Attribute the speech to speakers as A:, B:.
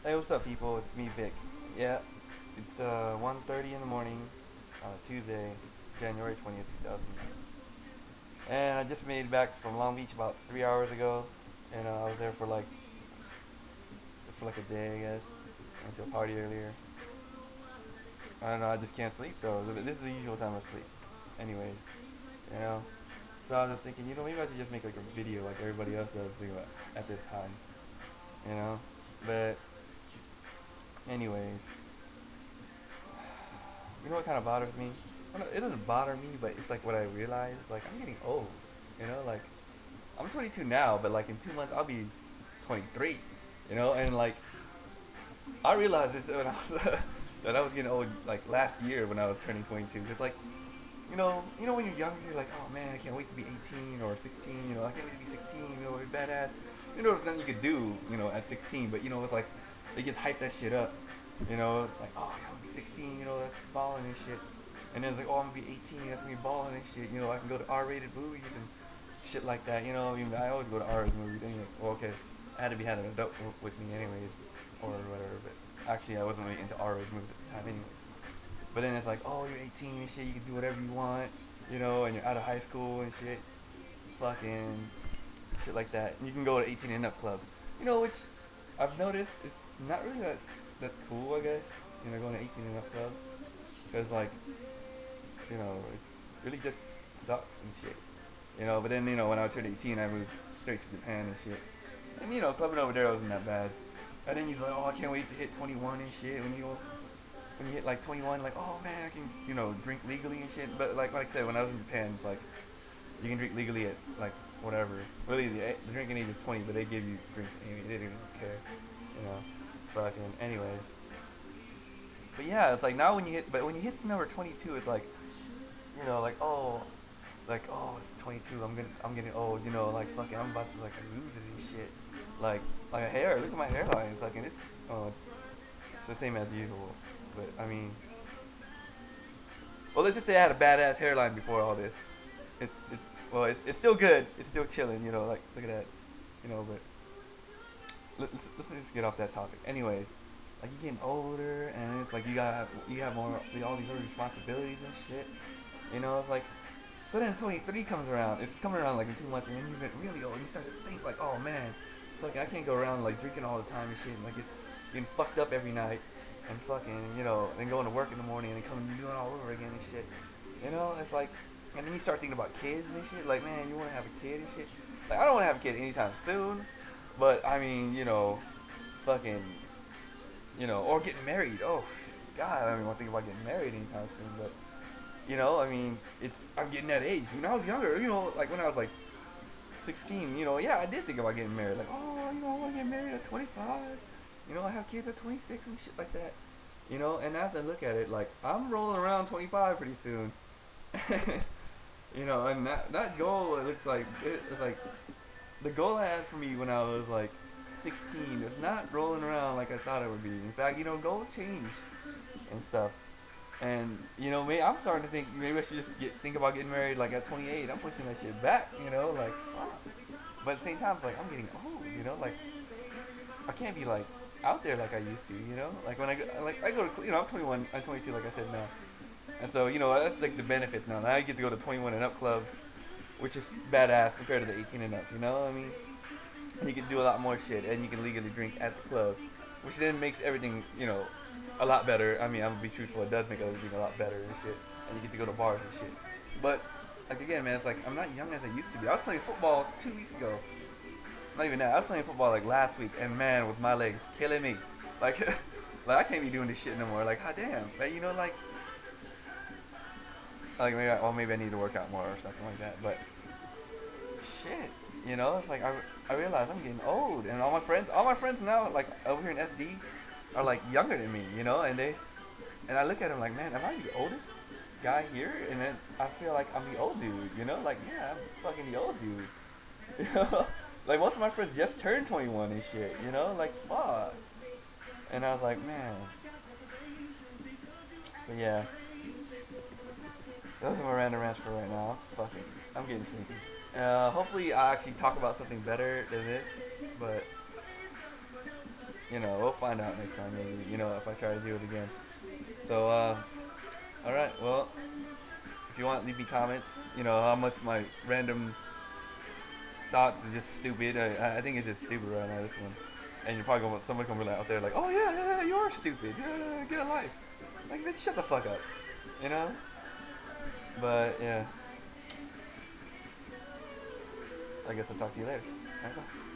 A: Hey, what's up, people? It's me, Vic. Yeah, it's 1:30 in the morning on a Tuesday, January 20th, 2009. And I just made it back from Long Beach about 3 hours ago, and I was there for like a day, I guess. Went to a party earlier. I don't know, I just can't sleep, so this is the usual time I sleep. Anyways, you know. So I was just thinking, maybe I should just make like a video like everybody else does at this time, you know. But anyways, you know what kind of bothers me? Well, it doesn't bother me, but it's like what I realize. Like I'm getting old. Like I'm 22 now, but like in 2 months I'll be 23. And like I realized this when I was that I was getting old like last year when I was turning 22. Cause like when you're younger, you're like, oh man, I can't wait to be 18 or 16. I can't wait to be 16. It's badass. There's nothing you could do, at 16. But it's like they just hype that shit up. Like, oh, I'm gonna be 16. That's balling and shit. And then it's like, oh, I'm gonna be 18. That's gonna be balling and shit. I can go to R-rated movies and shit like that. I mean, I always go to R-rated movies anyway. Well, okay, I had to be had an adult with me anyways, or whatever. But actually, I wasn't really into R-rated movies at the time anyway. But then it's like, oh, you're 18 and shit, you can do whatever you want, and you're out of high school and shit, fucking shit like that. And you can go to 18 and up clubs, which I've noticed is not really that cool, I guess. Going to 18 and up clubs, because like, it really just sucks and shit. But then when I turned 18, I moved straight to Japan and shit. And clubbing over there wasn't that bad. And then you're like, oh, I can't wait to hit 21 and shit. When you hit like 21, like, oh man, I can, drink legally and shit. But like I said, when I was in Japan, it's like you can drink legally at like whatever. Really, the drinking age is 20, but they give you drinks anyway. They didn't even care, you know. Fucking anyways. But yeah, it's like now when you hit number 22, it's like, like, oh, it's 22. I'm getting old. Like fucking, I'm about to like lose it and shit. Like a hair. Look at my hairline. Fucking, it's the same as usual. But I mean, well, let's just say I had a badass hairline before all this. It's well, it's still good. It's still chilling. Like look at that. But let's just get off that topic. Anyways, like you're getting older, and it's like you have more all these other responsibilities and shit. It's like so then 23 comes around. It's coming around like in 2 months, and then you get really old, and you start to think like, oh man, fucking I can't go around like drinking all the time and shit, and like it's getting fucked up every night, and fucking then going to work in the morning and then coming and doing it all over again and shit. It's like, and then you start thinking about kids and shit. Like, man, you want to have a kid and shit. Like, I don't want to have a kid anytime soon, but I mean, fucking, or getting married. Oh, God, I don't even want to think about getting married anytime soon, but I mean, I'm getting that age. When I was younger, like when I was like 16, yeah, I did think about getting married. Like, oh, I want to get married at 25. I have kids at 26 and shit like that. And as I look at it, like I'm rolling around 25 pretty soon. And that goal, it looks like it's like the goal I had for me when I was like 16 is not rolling around like I thought it would be. In fact, goals change and stuff. And maybe I'm starting to think maybe I should just think about getting married like at 28. I'm pushing that shit back, like fuck. But at the same time, it's like I'm getting old, like I can't be like out there like I used to, Like when I go to I'm 21, I'm 22, like I said now, and so that's like the benefits now. Now I get to go to 21 and up clubs, which is badass compared to the 18 and up. I mean, you can do a lot more shit, and you can legally drink at the club, which then makes everything, a lot better. I mean, I'm gonna be truthful, it does make everything a lot better and shit, and you get to go to bars and shit. But like again, man, it's like I'm not young as I used to be. I was playing football 2 weeks ago. Not even that. I was playing football like last week, and man, with my legs killing me. Like, like I can't be doing this shit no more. Like, hot damn. Like, like maybe I need to work out more or something like that. But shit, it's like I realize I'm getting old, and all my friends now, like over here in SD, are like younger than me, and I look at them like, man, am I the oldest guy here? And then I feel like I'm the old dude, like yeah, I'm fucking the old dude, you know. Like most of my friends just turned 21 and shit, like fuck. And I was like, man, but yeah, those are my random rants for right now. Fucking, I'm getting sleepy. Hopefully I actually talk about something better than this, but we'll find out next time maybe. If I try to do it again. So, all right. Well, if you want, leave me comments. How much my random thoughts are just stupid. I think it's just stupid right now. This one. And you're probably gonna someone gonna be like out there like, oh yeah, yeah, you are stupid. Yeah, get a life. Like, bitch, shut the fuck up. You know. But yeah, I guess I'll talk to you later. All right, bye.